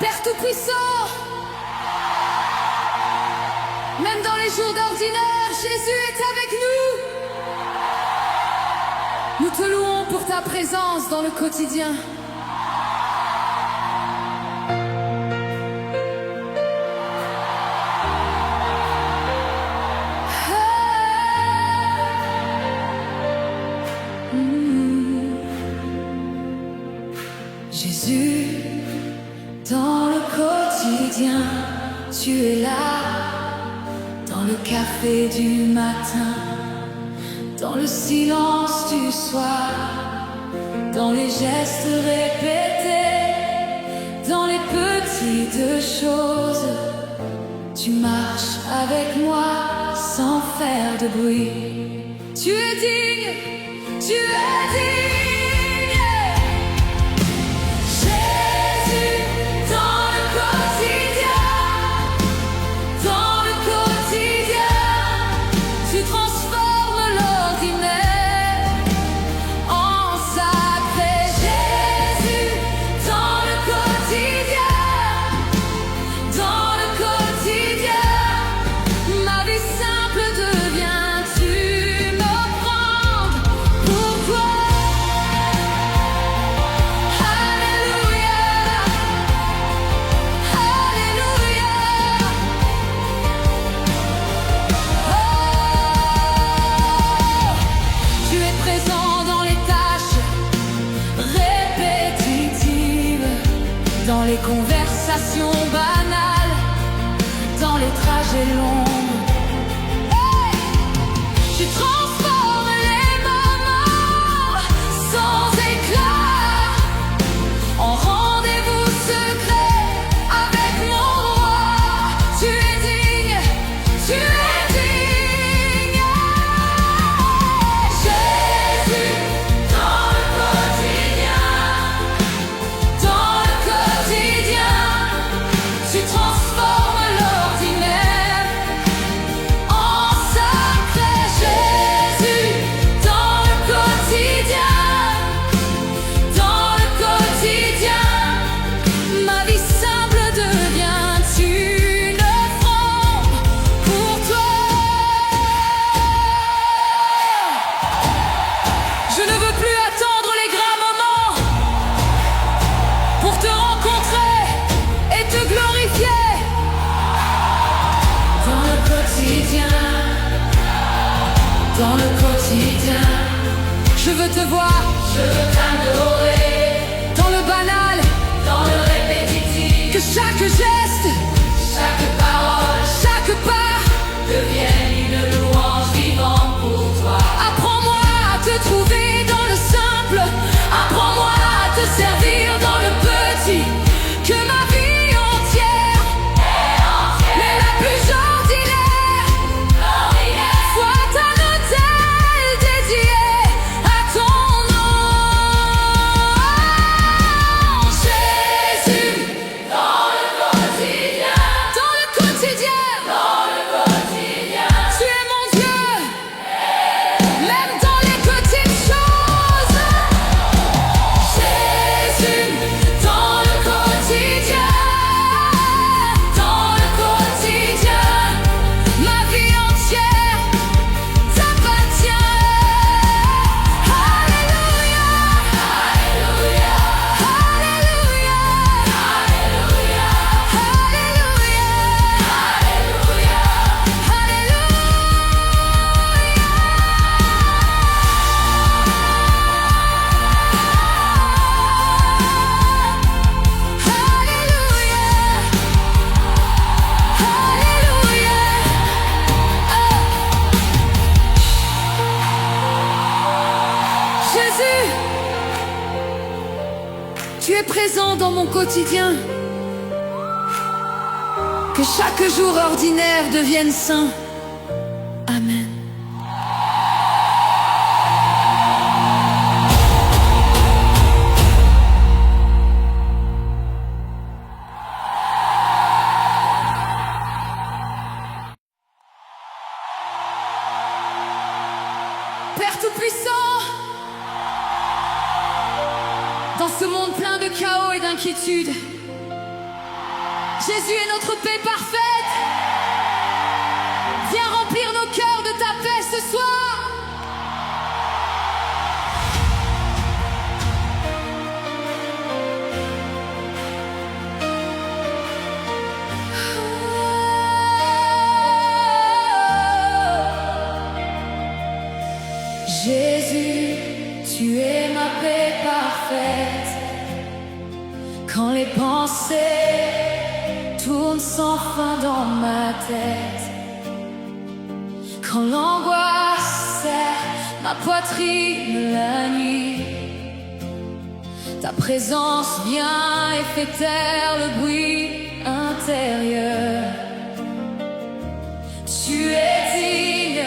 Père Tout-Puissant, même dans les jours d'ordinaire, Jésus est avec nous. Nous te louons pour ta présence dans le quotidien. Jésus, dans le quotidien, tu es là, dans le café du matin, dans le silence du soir, dans les gestes répétés, dans les petites choses. Tu marches avec moi sans faire de bruit. Tu es digne, tu es digne. Dans les conversations banales, dans les trajets longs, hey! Tu transformes les moments sans éclat en rendez-vous secret avec mon roi. Tu es digne, tu es digne. Jésus, dans le quotidien, tu transformes l'ordinaire en sacré. Jésus, dans le quotidien, ma vie simple devient une offrande pour toi. Je ne veux plus attendre les grands moments pour te rencontrer et te glorifier. Dans le quotidien, je veux te voir, je veux t'adorer. Dans le banal, dans le répétitif, que chaque geste, chaque parole, chaque pas devienne une louange vivante pour toi. Apprends-moi à te trouver dans le simple, apprends-moi à te servir dans le petit, que ma vie entière, mais la plus ordinaire, soit un hôtel dédié à ton nom. Jésus, dans le quotidien, tu es mon Dieu, même dans les petites choses. Jésus, dans le quotidien, ma vie entière t'appartient. Alléluia, Alléluia, Alléluia, Alléluia, Alléluia, Jésus, tu es présent dans mon quotidien. Que chaque jour ordinaire devienne saint. Amen. Père Tout-Puissant, dans ce monde plein de chaos et d'inquiétude, Jésus est notre paix parfaite. Viens remplir nos cœurs de ta paix ce soir. Jésus, tu es ma paix parfaite. Quand les pensées tournent sans fin dans ma tête, quand l'angoisse serre ma poitrine la nuit, ta présence vient et fait taire le bruit intérieur. Tu es digne.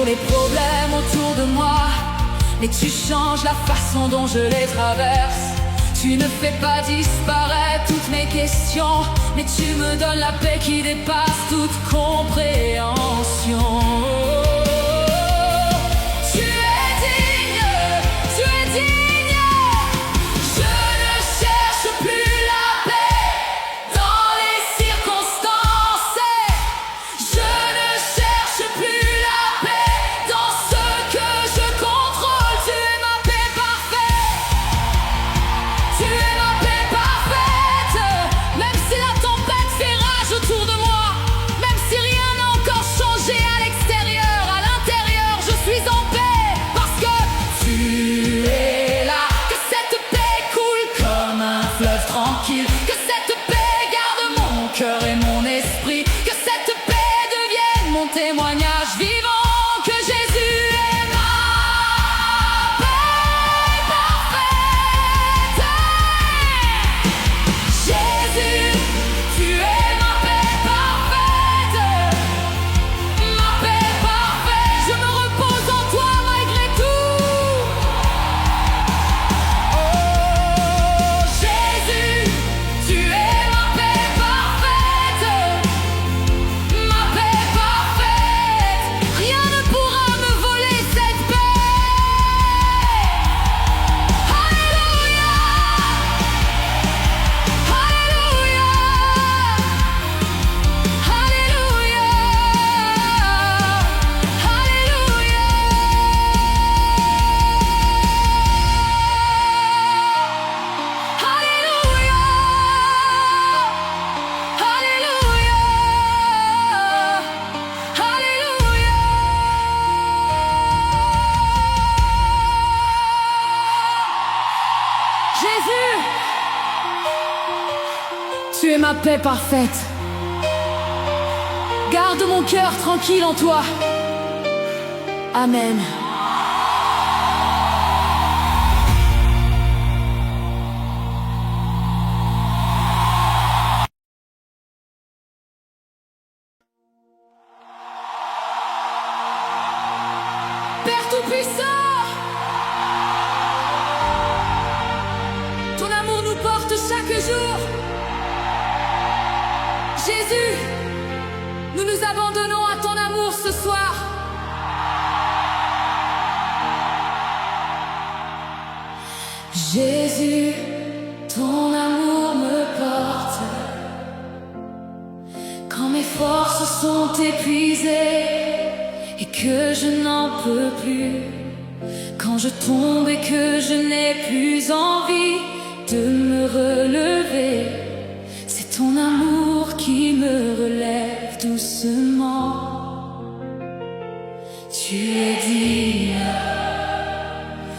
Les problèmes autour de moi, mais tu changes la façon dont je les traverse. Tu ne fais pas disparaître toutes mes questions, mais tu me donnes la paix qui dépasse toute compréhension. Tu es digne, tu es digne. Je ne cherche plus la paix dans les circonstances. Je ne cherche plus tranquille, que cette paix garde mon cœur et mon esprit, que cette paix devienne mon témoignage vivant, que Jésus est ma paix parfaite. Jésus, tu es ma paix parfaite, ma paix parfaite. Je me repose en toi malgré tout. Jésus, tu es ma paix parfaite. Garde mon cœur tranquille en toi. Amen. Père Tout-Puissant, ton amour nous porte chaque jour. Jésus, nous nous abandonnons à ton amour ce soir. Jésus, ton amour me porte. Quand mes forces sont épuisées et que je n'en peux plus, quand je tombe et que je n'ai plus envie de me relever, c'est ton amour qui me relève doucement. Tu es digne,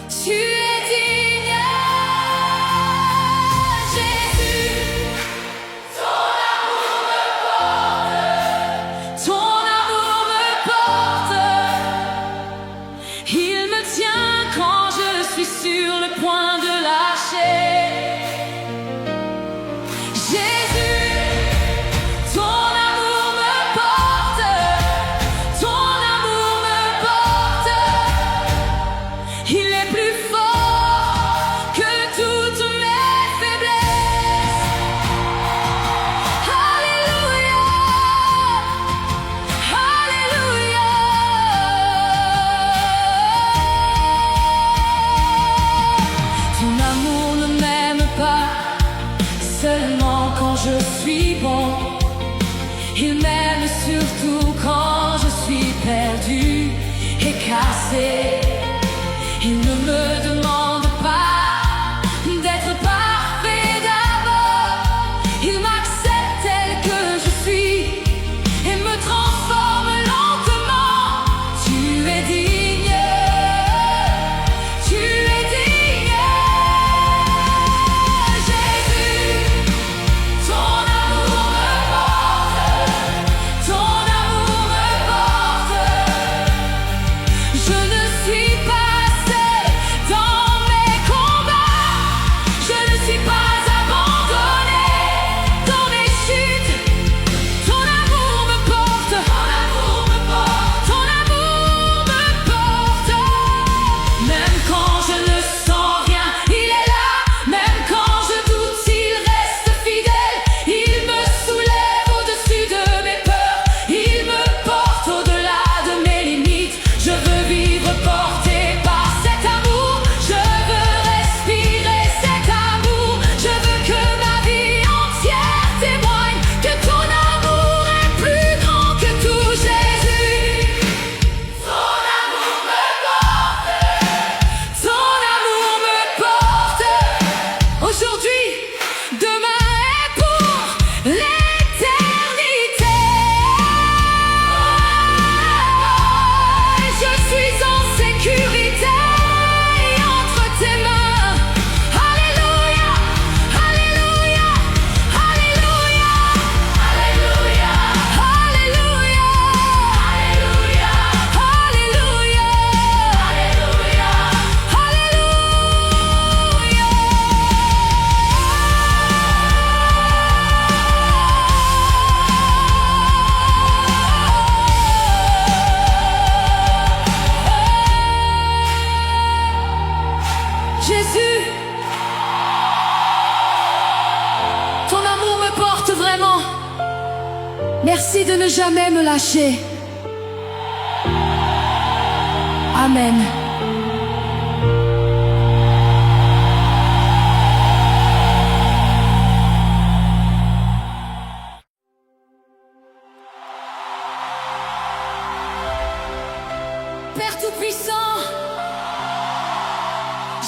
tu es digne. Jésus, cachés. Jésus, ton amour me porte, ton amour me porte. Il est plus fort que toutes mes faiblesses. Alléluia, Alléluia. Ton amour ne m'aime pas seulement quand je suis bon. Il m'aime surtout quand je suis perdu et cassé. Il ne me demande pas d'être parfait d'abord. Il m'accepte tel que je suis et me transforme lentement. Tu es digne, tu es digne. Jésus, ton amour me porte, ton amour me porte. Je ne suis pas seule dans mes combats. Je ne suis pas abandonnée dans mes chutes. Ton amour me porte, ton amour me porte, ton amour me porte. Même quand je ne sens rien, il est là. Même quand je doute, il reste fidèle. Il me soulève au-dessus de mes peurs. Il me porte au-delà de mes limites. Je veux vivre porté par cet amour. Je veux respirer cet amour. Je veux que ma vie entière témoigne que ton amour est plus grand que tout. Jésus, ton amour me porte, ton amour me porte. Aujourd'hui, demain et pour l'éternité. Je suis en sécurité entre tes mains. Alléluia, Alléluia, Alléluia, Alléluia, Alléluia, Alléluia, Jésus, ton amour me porte vraiment. Merci de ne jamais me lâcher. Amen. Père Tout-Puissant,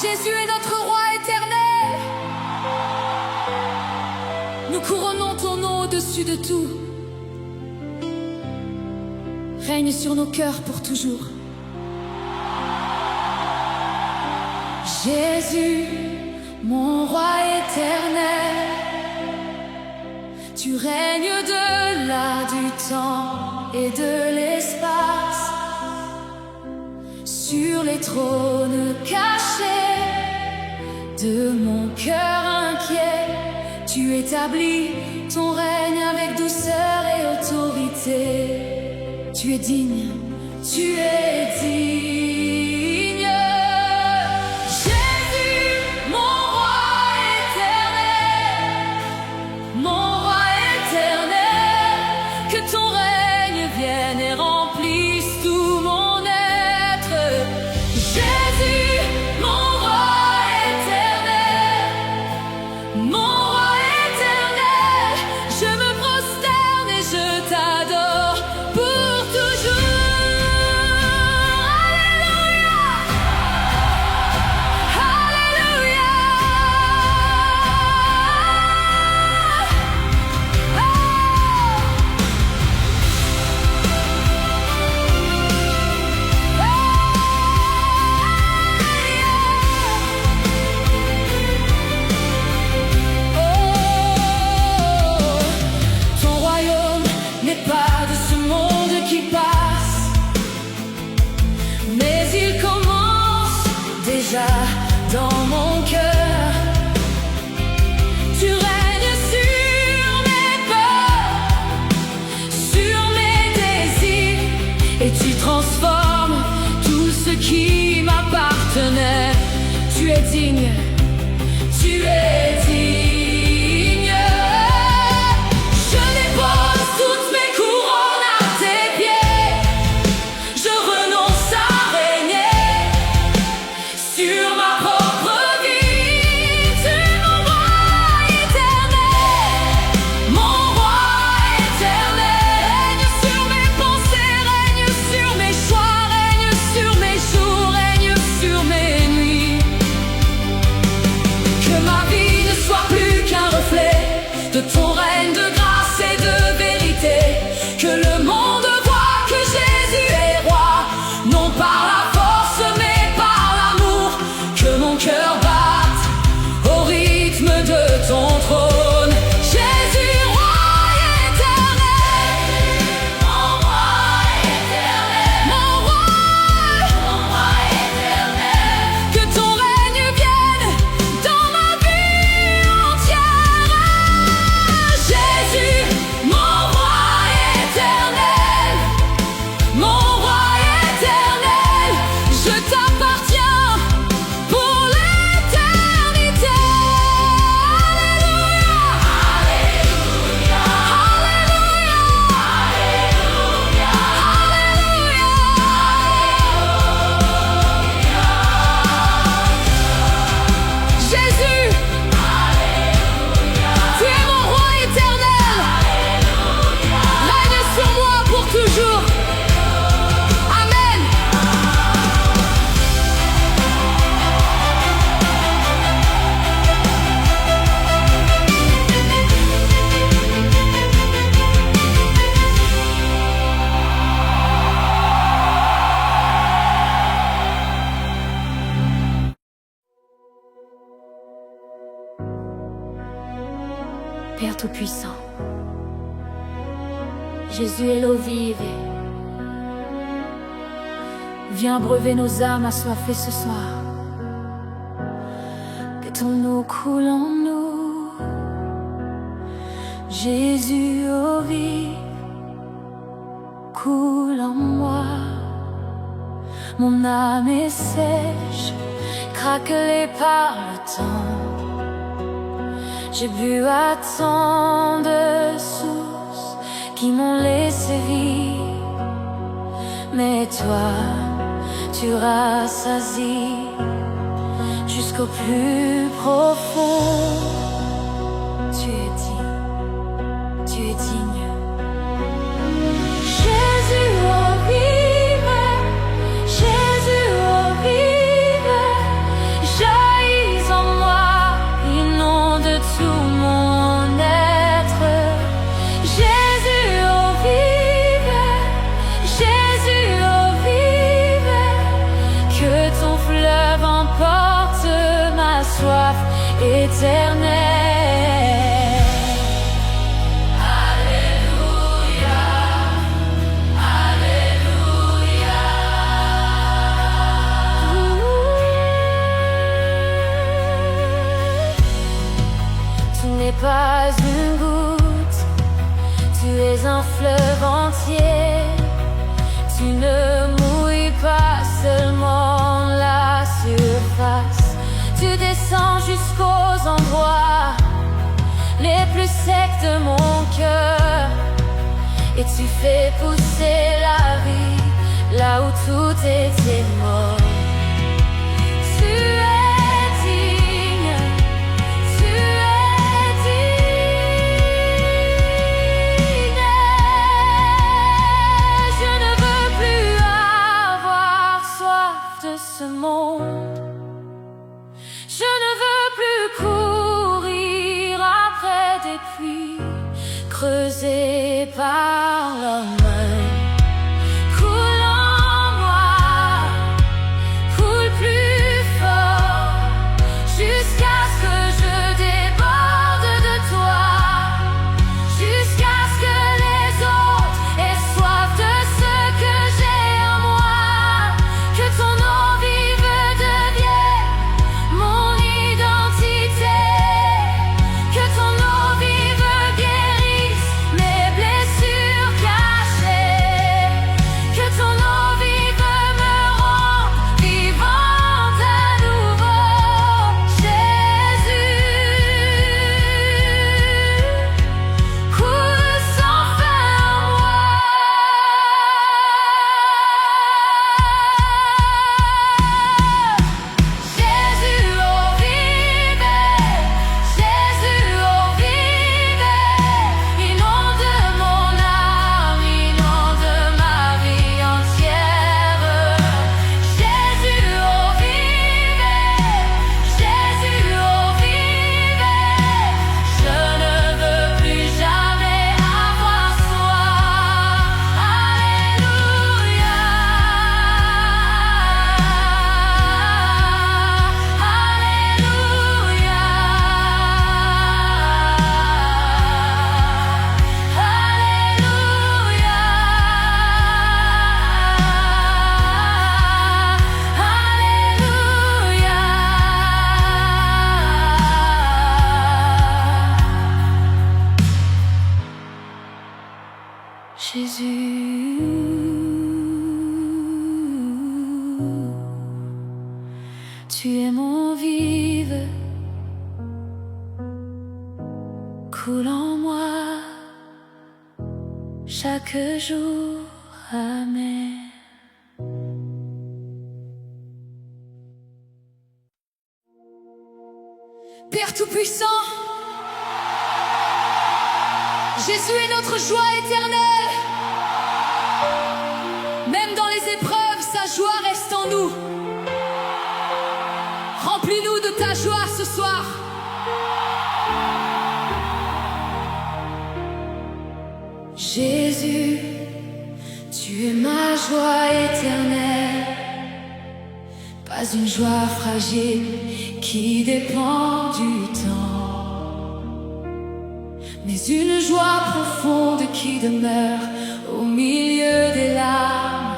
Jésus est notre roi éternel. Nous couronnons ton nom au-dessus de tout. Règne sur nos cœurs pour toujours. Jésus, mon roi éternel, tu règnes au-delà du temps et de l'espace. Sur les trônes cachés de mon cœur inquiet, tu établis ton règne avec douceur et autorité. Tu es digne, tu es digne. Jésus, mon roi éternel, mon roi éternel, que ton règne vienne et remplisse tout mon être. Jésus, mon roi éternel, mon roi éternel, je me prosterne et je t'adore pour toujours. Dans mon cœur, digne, tu es digne. Je dépose toutes mes couronnes à tes pieds. Je renonce à régner sur ma propre vie. Tu es mon roi éternel, mon roi éternel. Règne sur mes pensées, règne sur mes choix, règne sur mes jours, règne sur mes nuits. Que ma vie ne soit plus qu'un reflet de ton règne de grâce et de vérité. Que le monde voit que Jésus est roi, non par la force mais par l'amour. Que mon cœur batte au rythme de ton trône. Jésus, roi éternel, mon roi éternel, mon roi éternel. Que ton règne vienne dans ma vie entière. Jésus, mon roi éternel, mon roi éternel. Je t'appartiens pour l'éternité. Alléluia, alléluia, alléluia, alléluia. Jésus, tu es mon roi éternel. Règne sur moi pour toujours. Amen. Père Tout-Puissant, Jésus est l'eau vive. Viens breuver nos âmes assoiffées ce soir. Que ton eau coule en nous. Jésus, eau vive, coule en moi. Mon âme est sèche, craquelée par le temps. J'ai bu à tant de sources qui m'ont laissé vivre. Mais toi, tu rassasies jusqu'au plus profond. Tu es digne, tu es digne. Jésus, eau vive, Jésus, eau vive, jaillis en moi, inonde tout mon être. Jésus, eau vive, Jésus, eau vive, que ton fleuve emporte ma soif éternelle. Alléluia, alléluia. Tu n'es pas une goutte, tu es un fleuve entier. Tu ne mouilles pas seulement la surface, tu descends jusqu'aux endroits les plus secs de mon cœur. Et tu fais pousser la vie là où tout était mort. Tu es digne, tu es digne. Je ne veux plus avoir soif de ce monde. Je ne veux plus courir après des puits creusés par l'homme. Coule en moi, coule plus fort, jusqu'à ce que je déborde de toi, jusqu'à ce que les autres aient soif de ce que j'ai en moi. Que ton eau vive devienne mon identité. Que ton eau vive guérisse mes chaque jour. Amen. Père Tout-Puissant, Jésus est notre joie éternelle. Même dans les épreuves, sa joie reste en nous. Remplis-nous de ta joie ce soir. Jésus, tu es ma joie éternelle. Pas une joie fragile qui dépend du temps, mais une joie profonde qui demeure au milieu des larmes.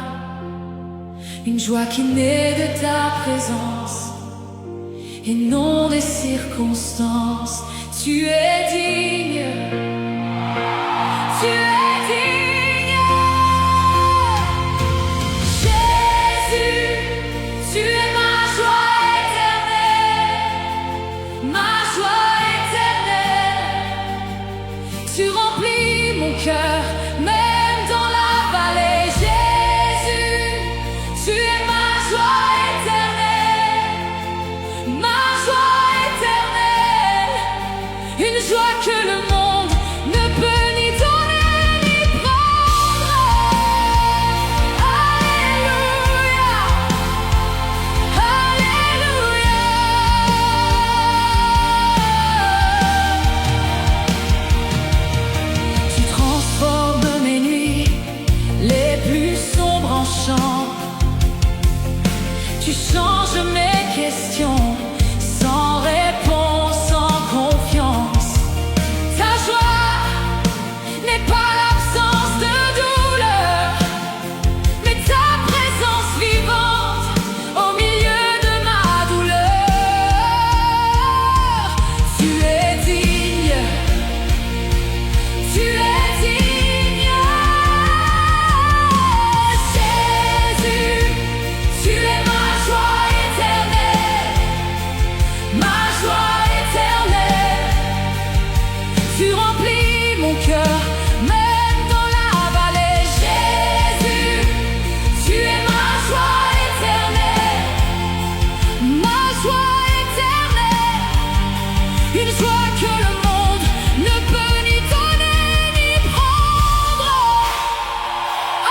Une joie qui naît de ta présence et non des circonstances. Tu es digne, tu es digne. Jésus, tu es ma joie éternelle, ma joie éternelle. Tu remplis mon cœur, même dans la vallée. Jésus, tu es ma joie éternelle, ma joie éternelle. Une joie que le monde ne peut ni donner ni prendre. Alléluia, alléluia. Tu transformes mes nuits les plus sombres en chants. Tu changes mes questions sans réponse, sans confiance. Ta joie n'est pas l'absence de douleur, mais ta présence vivante au milieu de ma douleur. Tu es digne, tu es digne. Jésus, tu es ma joie éternelle, ma joie éternelle. Tu remplis mon cœur, même dans la vallée. Jésus, tu es ma joie éternelle, ma joie éternelle. Une joie que le monde ne peut ni donner ni prendre.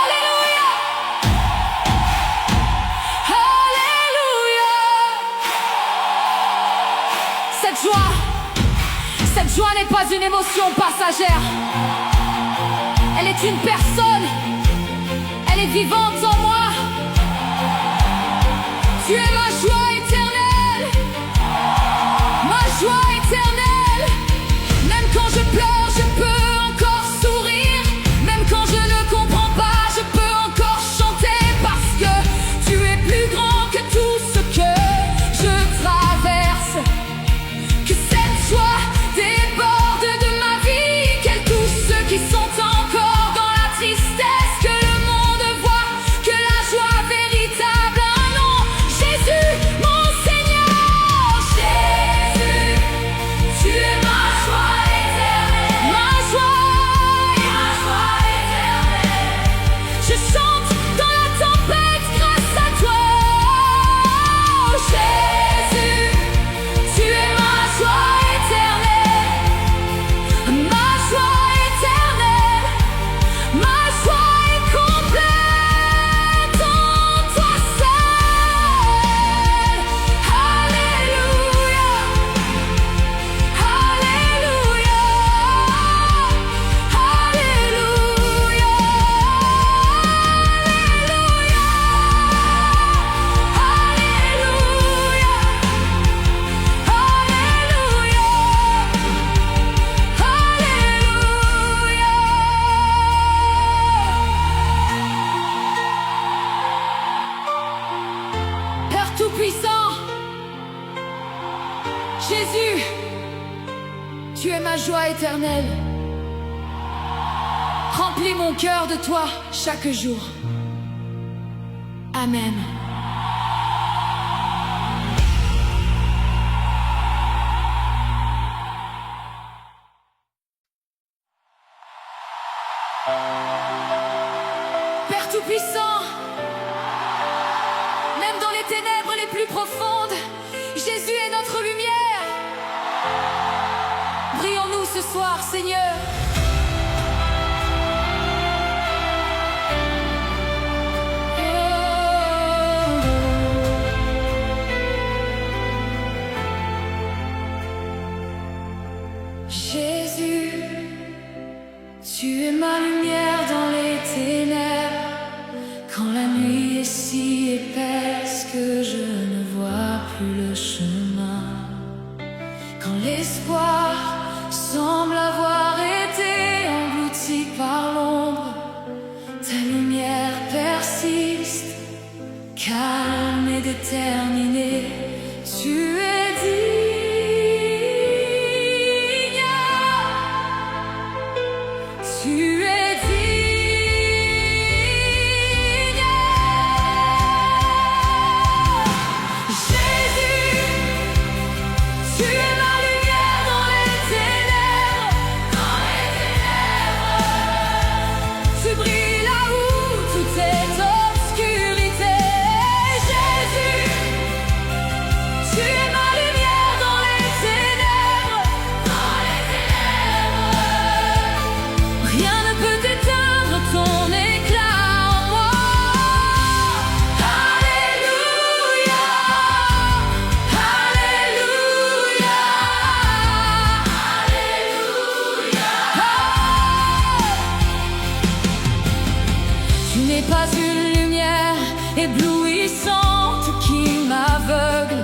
Alléluia, alléluia. Cette joie n'est pas une émotion passagère. Elle est une personne. Elle est vivante en moi. Tu es ma joie éternelle, ma joie éternelle. Même quand je pleure, je peux encore sourire. Même quand je ne comprends pas, je peux encore chanter. Parce que tu es plus grand que tout ce que je traverse. Que cette joie déborde de ma vie, qu'elle touche ceux qui sont encore dans la tristesse. Que le monde voit que la joie véritable a un nom. Jésus, mon Seigneur. Jésus, tu es ma joie éternelle, ma joie éternelle. Je chante dans la tempête grâce à toi. Jésus, tu es ma joie éternelle, ma joie éternelle. Ma joie est complète en toi seul. Alléluia, alléluia, alléluia, Père Tout-Puissant, Jésus, tu es ma joie éternelle. Remplis mon cœur de toi chaque jour. Amen. ce soir, Seigneur. Jésus, tu es ma lumière dans les ténèbres, quand la nuit est si épaisse que je ne vois plus le chemin, quand l'espoir semble avoir été englouti par l'ombre, ta lumière persiste, calme et déterminée, tu es digne. Tu es digne, Jésus, tu es ma lumière dans les ténèbres, tu brilles là où tout est obscurité. Jésus, tu es ma lumière dans les ténèbres, rien ne peut éteindre ton éclat en moi. Alléluia, Alléluia, Alléluia. Tu n'es pas une lumière éblouissante qui m'aveugle,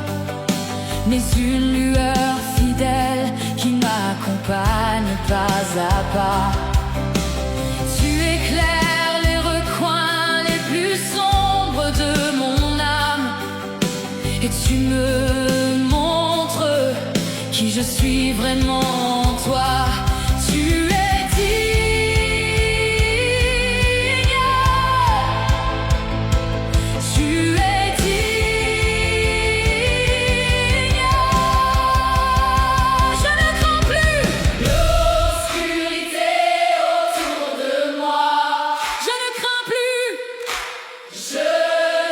mais une lueur fidèle qui m'accompagne pas à pas. Tu éclaires les recoins les plus sombres de mon âme, et tu me montres qui je suis vraiment en toi. Tu es digne, tu es digne. Je ne crains plus l'obscurité autour de moi. Je ne crains plus, je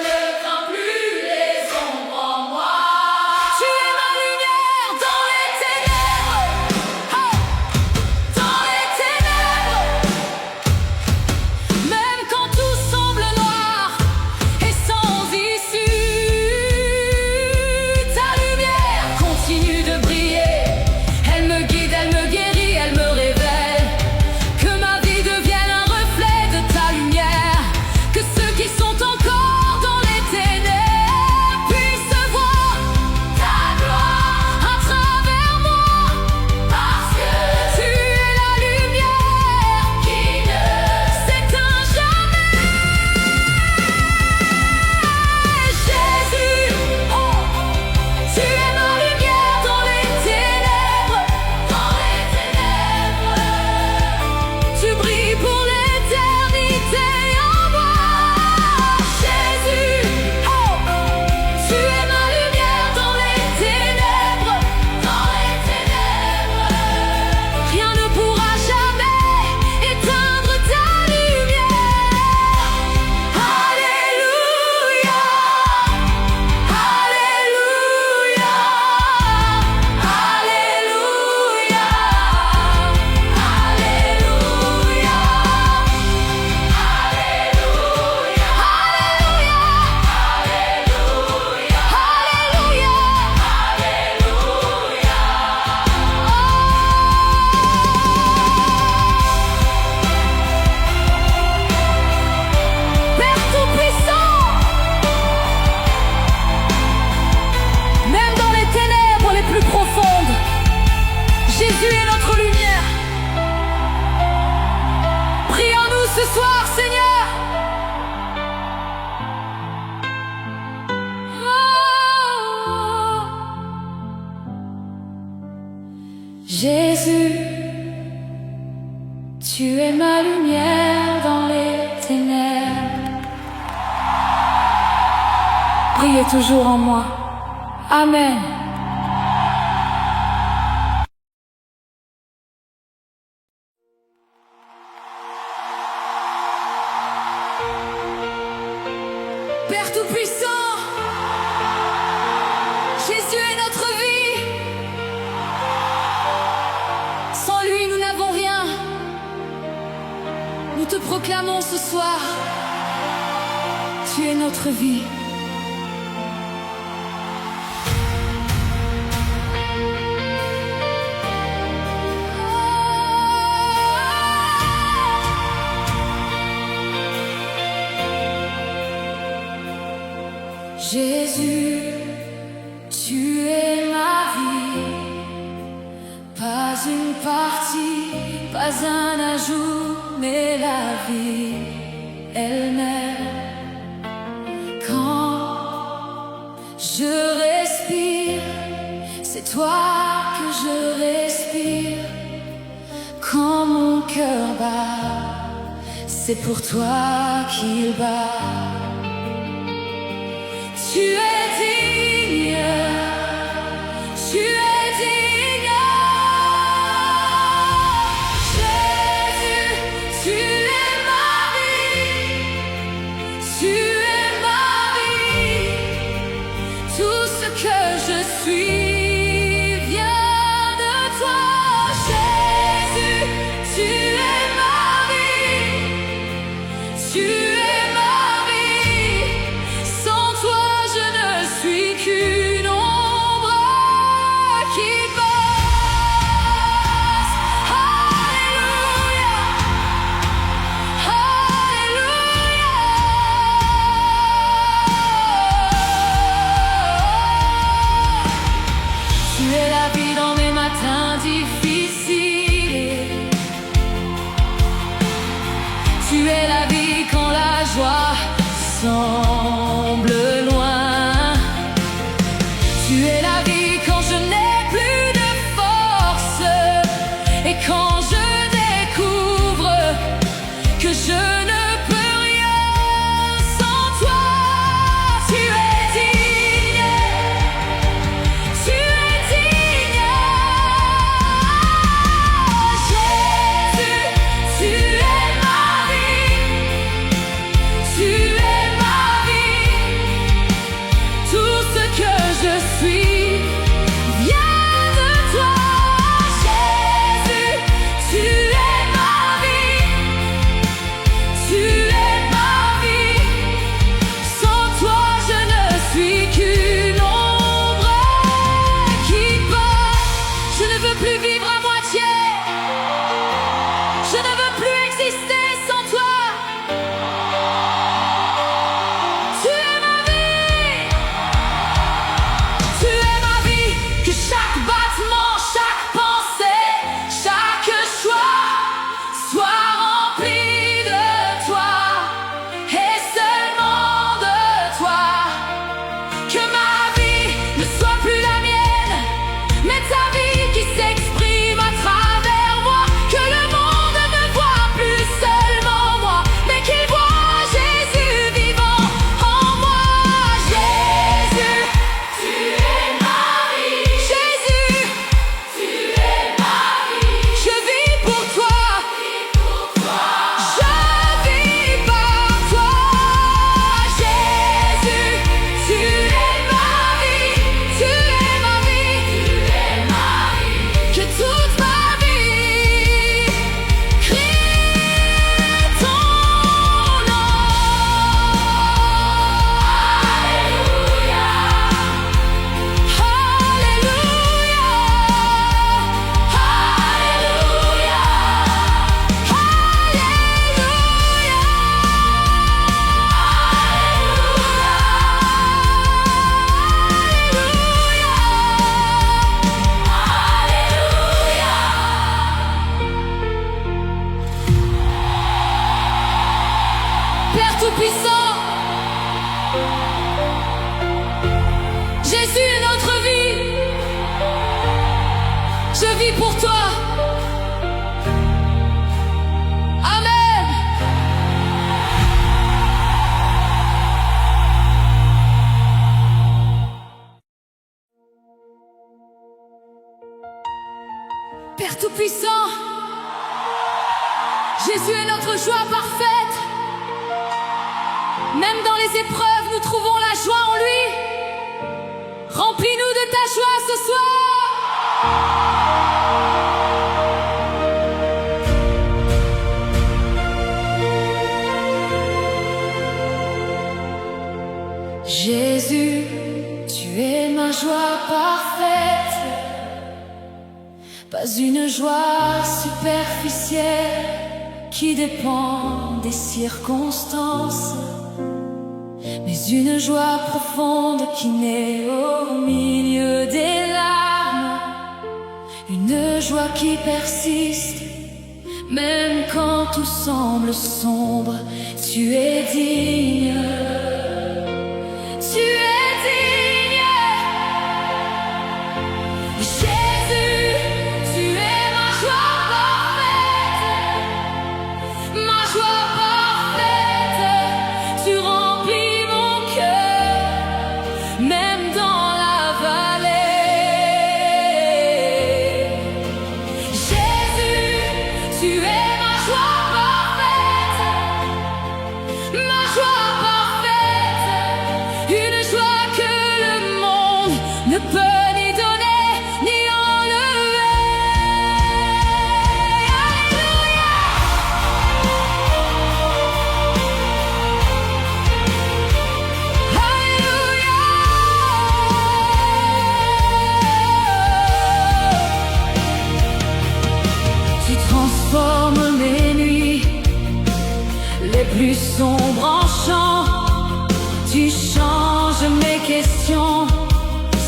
ne crains plus les ombres en moi. Tu es ma lumière dans les ténèbres, oh, dans les ténèbres. Même quand tout semble noir et sans issue, ta lumière continue de briller. Elle me guide, elle me guérit, elle me révèle. Que ma vie devienne un reflet de ta lumière. Que ceux qui sont encore dans les ténèbres puissent voir ta gloire à travers moi. Parce que tu es la lumière qui ne s'éteint jamais. Jésus, oh, tu es ma lumière dans les ténèbres, tu brilles pour l'éternité en moi. Jésus, oh, tu es ma lumière dans les ténèbres, rien ne pourra jamais éteindre ta lumière. Alléluia, Alléluia, Alléluia, Alléluia, Père Tout-Puissant, même dans les ténèbres les plus profondes, Jésus est notre lumière. Prie en nous ce soir, Seigneur. Jésus, tu es ma lumière dans les ténèbres. Brillez toujours en moi. Amen. Père Tout-Puissant, Jésus est notre vie. Sans lui, proclamons ce soir, tu es notre vie. Jésus, tu es ma vie, pas une partie, pas un ajout, mais la vie elle-même. Quand je respire, c'est toi que je respire. Quand mon cœur bat, c'est pour toi qu'il bat. Tu es digne, tu es digne. Jésus, tu es ma vie, tu es ma vie. Tout ce que je suis vient de toi. Jésus, tu es ma vie, tu es ma vie. Sans toi, je ne suis qu'une ombre qui passe. Alléluia, Alléluia. Tu es la vie dans mes matins difficiles. Tu es la vie quand la joie semble loin. Tu es la vie quand je n'ai plus de force et quand je découvre que je ne peux rien sans toi. Tu es digne, tu es digne. Jésus, tu es ma vie, tu es ma vie. Tout ce que je suis vient de toi. Jésus, tu es ma vie, tu es ma vie. Sans toi, je ne suis qu'une ombre qui passe. Je ne veux plus vivre à moitié. Je ne veux plus exister sans toi. Tu es ma vie, tu es ma vie. Que chaque battement, chaque pensée, chaque choix soit rempli de toi et seulement de toi. Que ma vie ne soit plus la mienne, mais ta vie qui s'exprime à travers moi. Que le monde ne voit plus seulement moi, mais qu'il voit Jésus vivant en moi. Jésus, tu es ma vie. Jésus, tu es ma vie. Je vis pour toi. Je vis par toi. Jésus, tu es ma vie. Tu es ma vie. Tu es ma vie. Que toute ma vie crie ton nom. Alléluia, Alléluia, Alléluia, Père Tout-Puissant, Jésus est notre vie. Je vis pour toi. Amen. Père Tout-Puissant, Jésus est notre joie parfaite. Même dans les épreuves, nous trouvons la joie en lui. Remplis-nous de ta joie ce soir. Pas une joie superficielle qui dépend des circonstances, mais une joie profonde qui naît au milieu des larmes. Une joie qui persiste, même quand tout semble sombre. Tu es digne, tu es digne. Jésus, tu es ma joie parfaite, ma joie parfaite. Tu remplis mon cœur, même dans la vallée. Jésus, tu es ma joie parfaite, ma joie parfaite. Une joie que le monde ne peut ni donner ni enlever. Alléluia. Alléluia. Tu transformes mes nuits les plus sombres en chants. Tu changes mes questions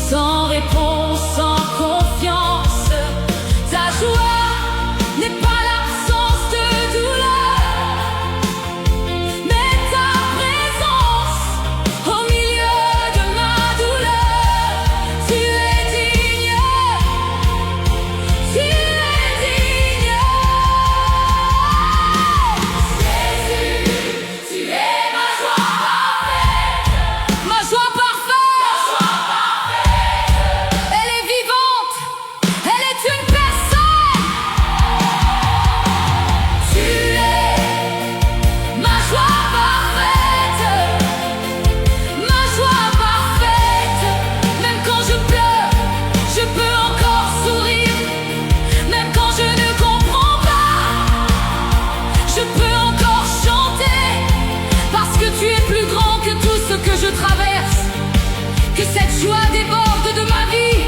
sans réponse, sans confiance. Ta joie n'est pas l'absence de douleur, mais ta présence au milieu de ma douleur. Tu es digne, tu es digne. Jésus, tu es ma joie parfaite, ma joie parfaite. Elle est vivante, elle est une personne. Tu es ma joie parfaite, ma joie parfaite. Même quand je pleure, je peux encore sourire. Même quand je ne comprends pas, je peux encore chanter. Parce que tu es plus grand que tout ce que je traverse. Que cette joie déborde de ma vie,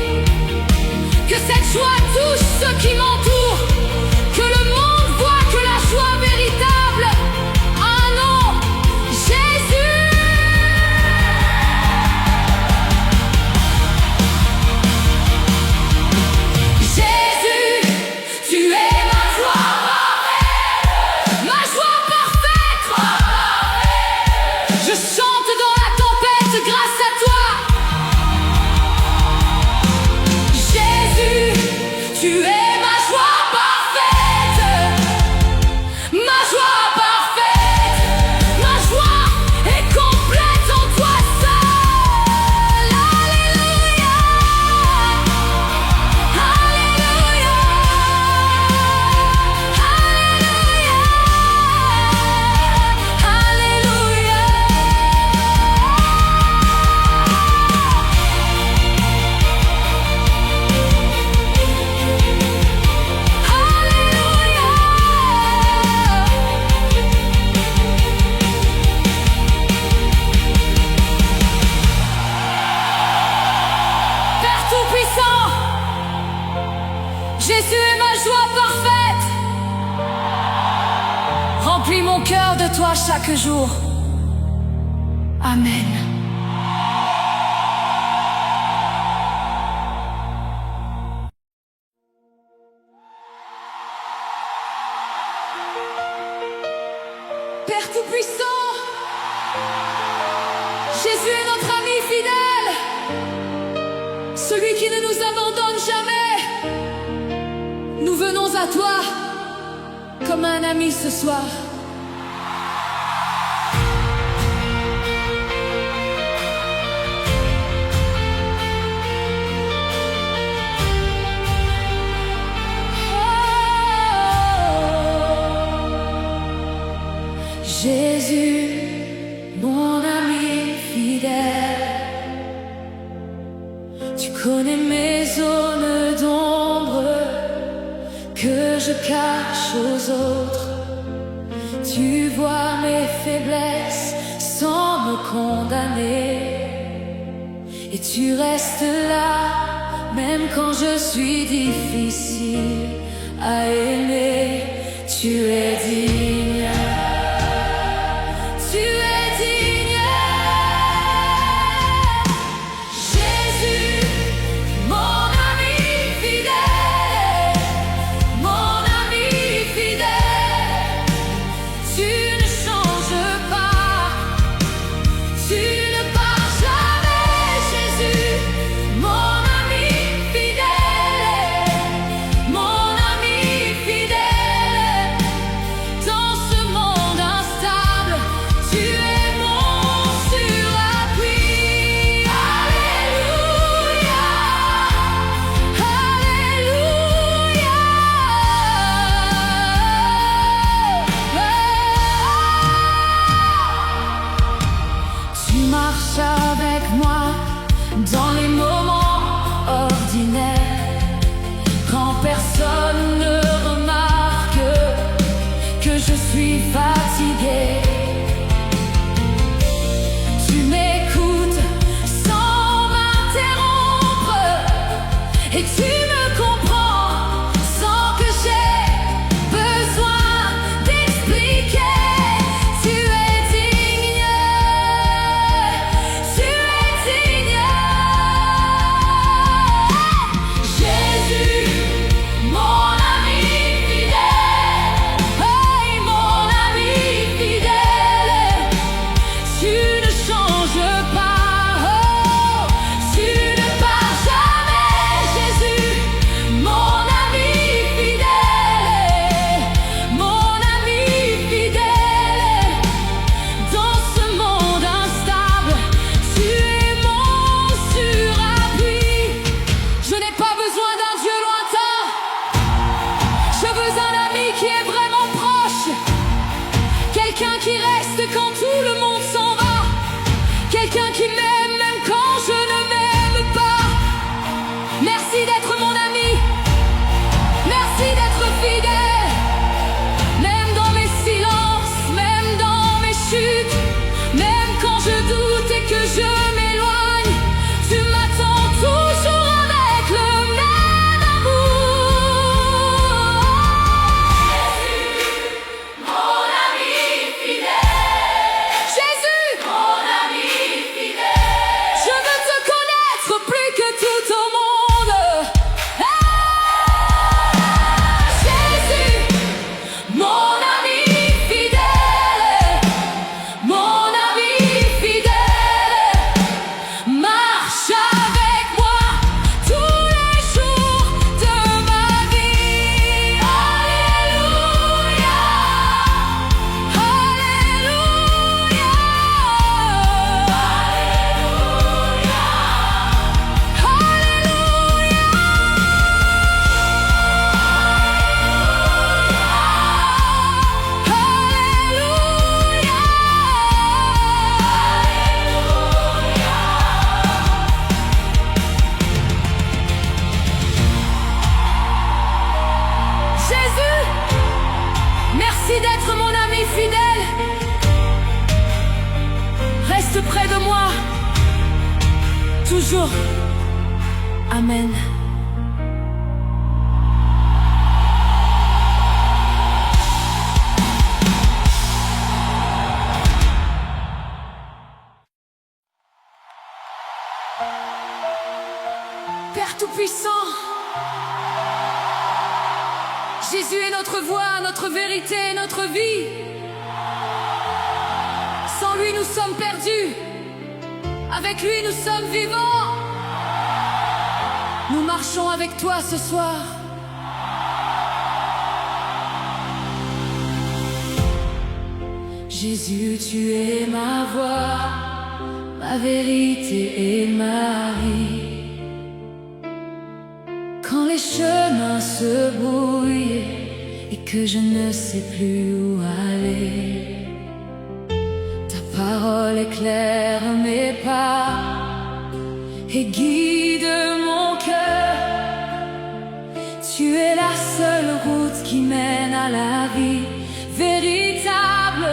que cette joie touche ceux qui m'entourent, que le monde voit que la joie véritable a un nom, Jésus. Jésus, tu es ma joie parfaite, ma joie parfaite. Je chante dans la tempête grâce à toi. Jésus, tu es ma joie parfaite, ma joie parfaite. Ma joie est complète en toi seul. Alléluia, alléluia, alléluia, Père Tout-Puissant, Jésus est ma joie parfaite. Remplis mon cœur de toi chaque jour. Amen. Père Tout-Puissant, Jésus est notre ami fidèle, celui qui ne nous abandonne jamais. Nous venons à toi comme un ami ce soir. Jésus, mon ami fidèle, tu connais mes zones d'ombre que je cache aux autres. Tu vois mes faiblesses sans me condamner, et tu restes là même quand je suis difficile à aimer, tu es digne. Tu es digne. Jésus, mon ami fidèle, mon ami fidèle, tu ne changes pas, tu ne pars jamais, Jésus, mon ami fidèle, mon ami fidèle, dans ce monde instable, tu es mon surappui. Alléluia, Alléluia. Tu marches avec moi dans les moments ordinaires, quand personne ne remarque que je suis fatigué. Tu m'écoutes sans m'interrompre et tu me comprends sans que j'aie besoin d'expliquer. Tu es digne, tu es digne. Jésus, mon ami fidèle, hey, mon ami fidèle, tu ne changes pas, oh, tu ne pars jamais, Jésus, mon ami fidèle, mon ami fidèle, dans ce monde instable, tu es mon surappui. Je n'ai pas besoin d'un Dieu lointain, je veux un ami qui est vraiment proche, quelqu'un qui reste quand tout le monde s'en va, quelqu'un qui m'aime même quand je ne m'aime pas. Merci d'être mon ami, merci d'être fidèle, même dans mes silences, même dans mes chutes, même quand je doute et que je m'éloigne, tu m'attends toujours avec le même amour. Mon ami fidèle, Jésus, mon ami fidèle, je veux te connaître plus que tout au monde. Jésus, mon ami fidèle, mon ami fidèle, marche avec moi tous les jours de ma vie. Alléluia, Alléluia, Jésus, merci d'être mon ami fidèle. Reste près de moi, toujours. Amen. Père Tout-Puissant, Jésus est notre voix, notre vérité, notre vie. Sans lui, nous sommes perdus. Avec lui, nous sommes vivants. Nous marchons avec toi ce soir. Jésus, tu es ma voix, ma vérité et ma vie. Quand les chemins se brouillent et que je ne sais plus où aller, ta parole éclaire mes pas et guide mon cœur. Tu es la seule route qui mène à la vie véritable.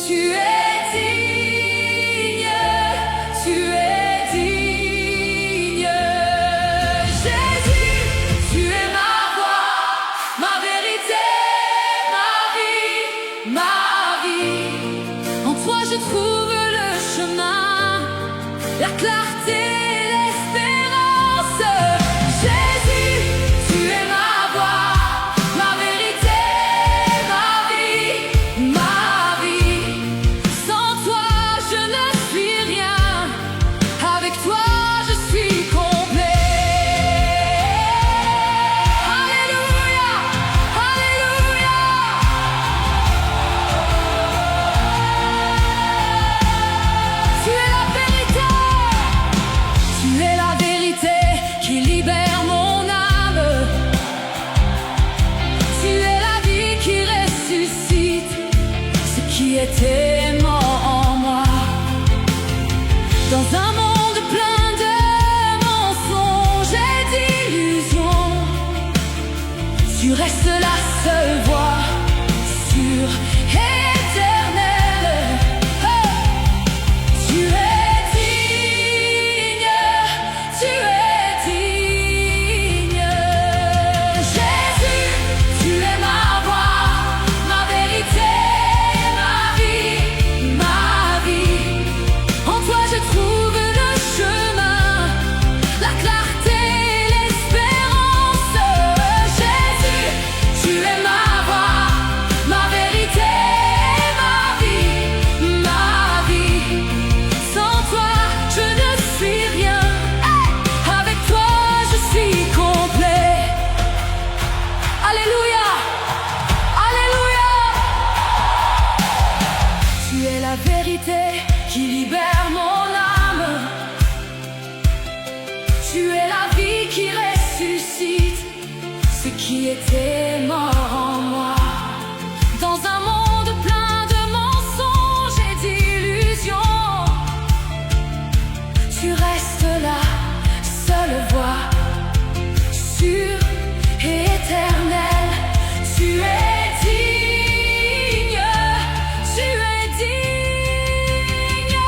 Tu es digne, tu es digne. qui était mort en moi. Dans un monde plein de mensonges et d'illusions, tu restes là, seule voix, sûre et éternelle. Tu es digne, tu es digne.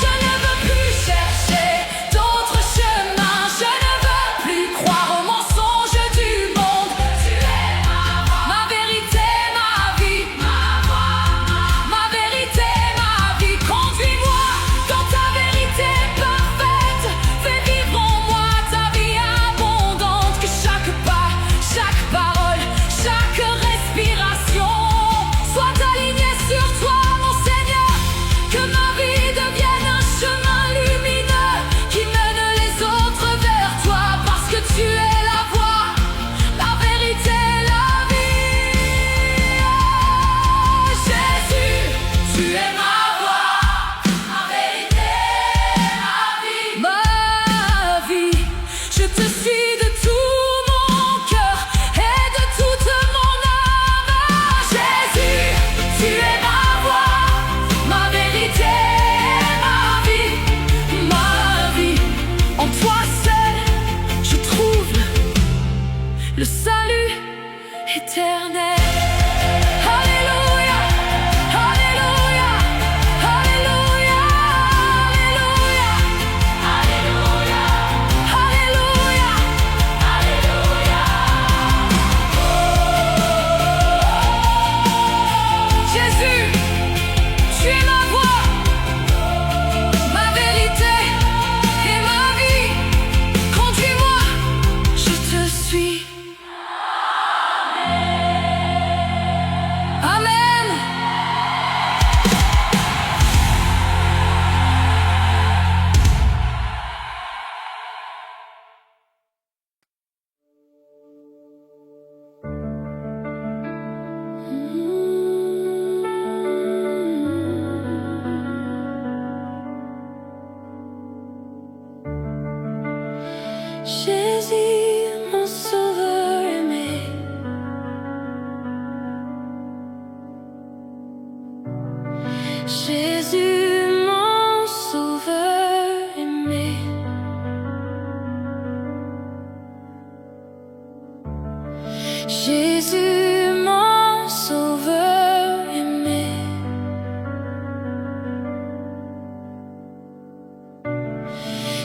Je ne veux plus chercher d'autres chemins, je ne veux plus croire aux mensonges du monde. Tu es ma vérité, ma vie, ma vérité, ma vie. Conduis-moi dans ta vérité parfaite, fais vivre en moi ta vie abondante. Que chaque pas, chaque parole, chaque respiration soit alignée sur toi, mon Seigneur. Que ma vie devienne un chemin lumineux qui mène les autres vers toi, parce que tu es la voie, la vérité, la vie. Oh, Jésus, tu es ma voie, ma vérité, ma vie. Je te suis de tout mon cœur et de toute mon âme. Jésus, tu es ma voie, ma vérité, ma vie, ma vie. En toi seul, je trouve le salut éternel. Alléluia, alléluia, alléluia, alléluia, alléluia, alléluia, alléluia. Jésus, tu es ma voix, ma vérité et ma vie. Conduis-moi, je te suis. Amen. Jésus, mon sauveur aimé, Jésus, mon sauveur aimé, Jésus, mon sauveur aimé,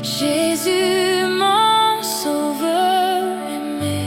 Jésus, mon sauveur aimé.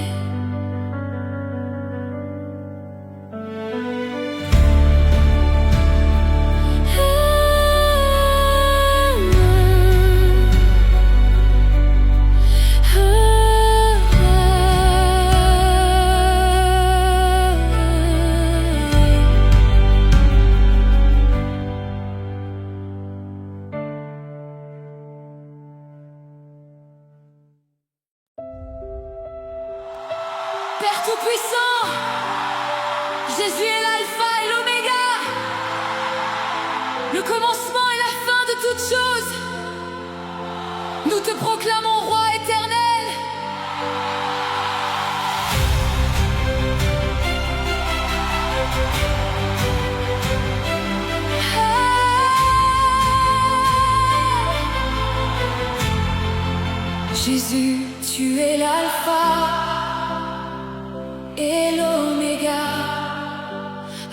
Père Tout-Puissant, Jésus est l'alpha et l'oméga, le commencement et la fin de toutes choses. Nous te proclamons roi éternel. Jésus, tu es l'alpha et l'oméga,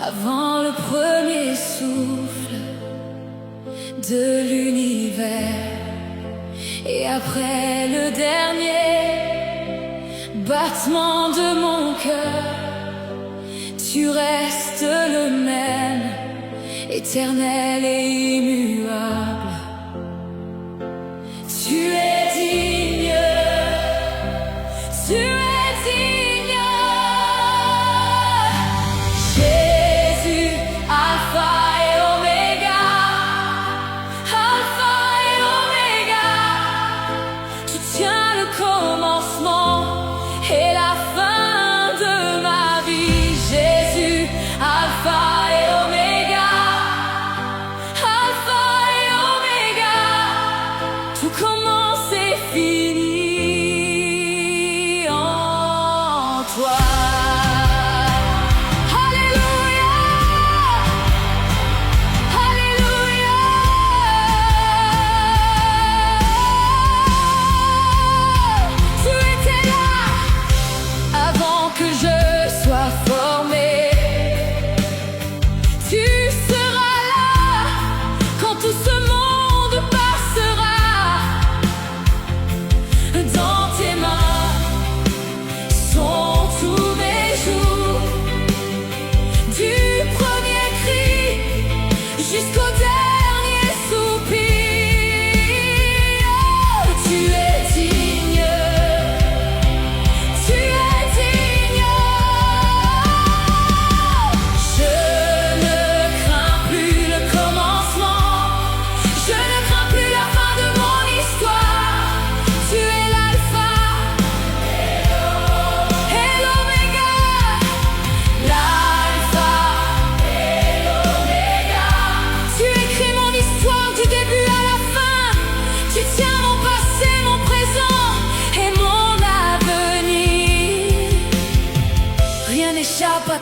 avant le premier souffle de l'univers et après le dernier battement de mon cœur. Tu restes le même, éternel et immuable. Tu es digne, tu es digne. Jésus, Alpha et Oméga, Alpha et Oméga. Tu tiens le commencement et la fin de ma vie. Jésus, Alpha et Oméga, Alpha et Oméga. Tout commence et finit en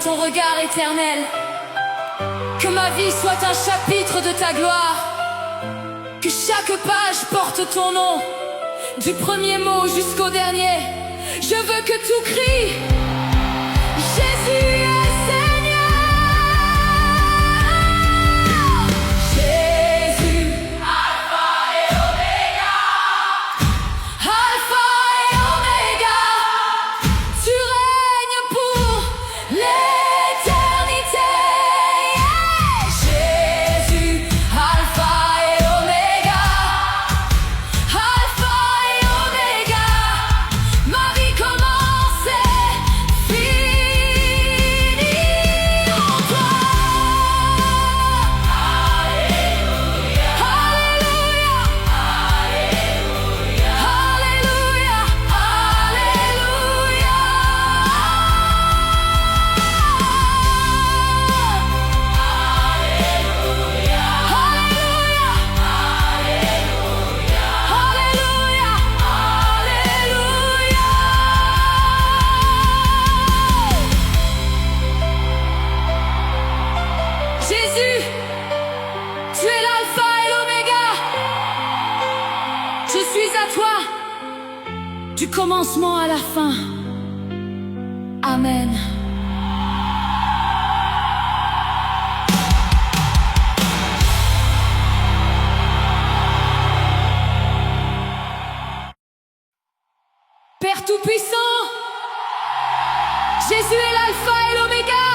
ton regard éternel. Que ma vie soit un chapitre de ta gloire. Que chaque page porte ton nom, du premier mot jusqu'au dernier. Je veux que tout crie Jésus est Seigneur. Jésus, Alpha et Oméga. Alpha et Oméga. Tu règnes pour l'éternité. Jésus, Alpha et Oméga. Alpha et Oméga. Ma vie commence et finit en toi. Alléluia. Alléluia. Alléluia. Alléluia. Alléluia. Jésus, tu es l'alpha et l'oméga. Je suis à toi, du commencement à la fin. Amen. Père Tout-Puissant, Jésus est l'alpha et l'oméga,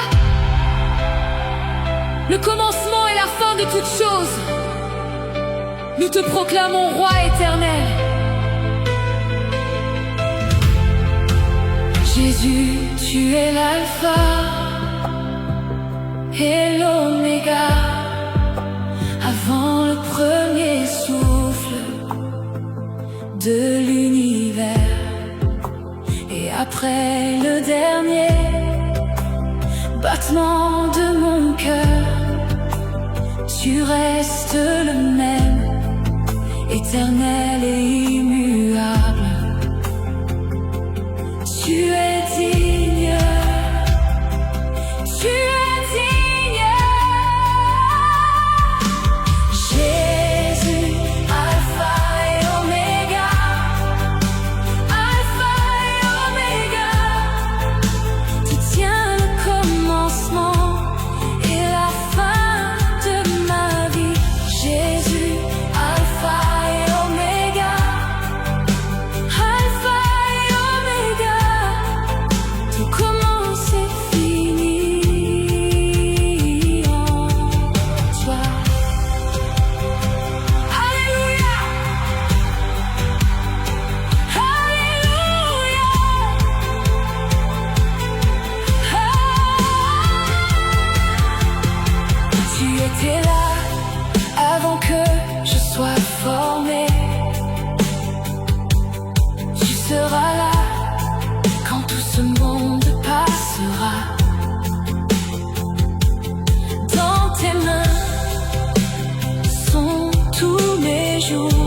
le commencement et la fin de toutes choses. Nous te proclamons roi éternel. Jésus, tu es l'alpha et l'oméga, avant le premier souffle de l'univers et après le dernier battement de mon cœur. Tu restes le même, éternel et immuable. Tu es digne, tu es digne. Jésus, Alpha et Oméga. Alpha et Oméga. Tu tiens le commencement et la fin de ma vie. Jésus, Alpha et Oméga. Alpha et Oméga. Tout commence et finit en toi. Alléluia. Alléluia. Tu étais là avant que je sois formé. Tu seras là quand tout ce monde passera. Dans tes mains sont tous mes jours.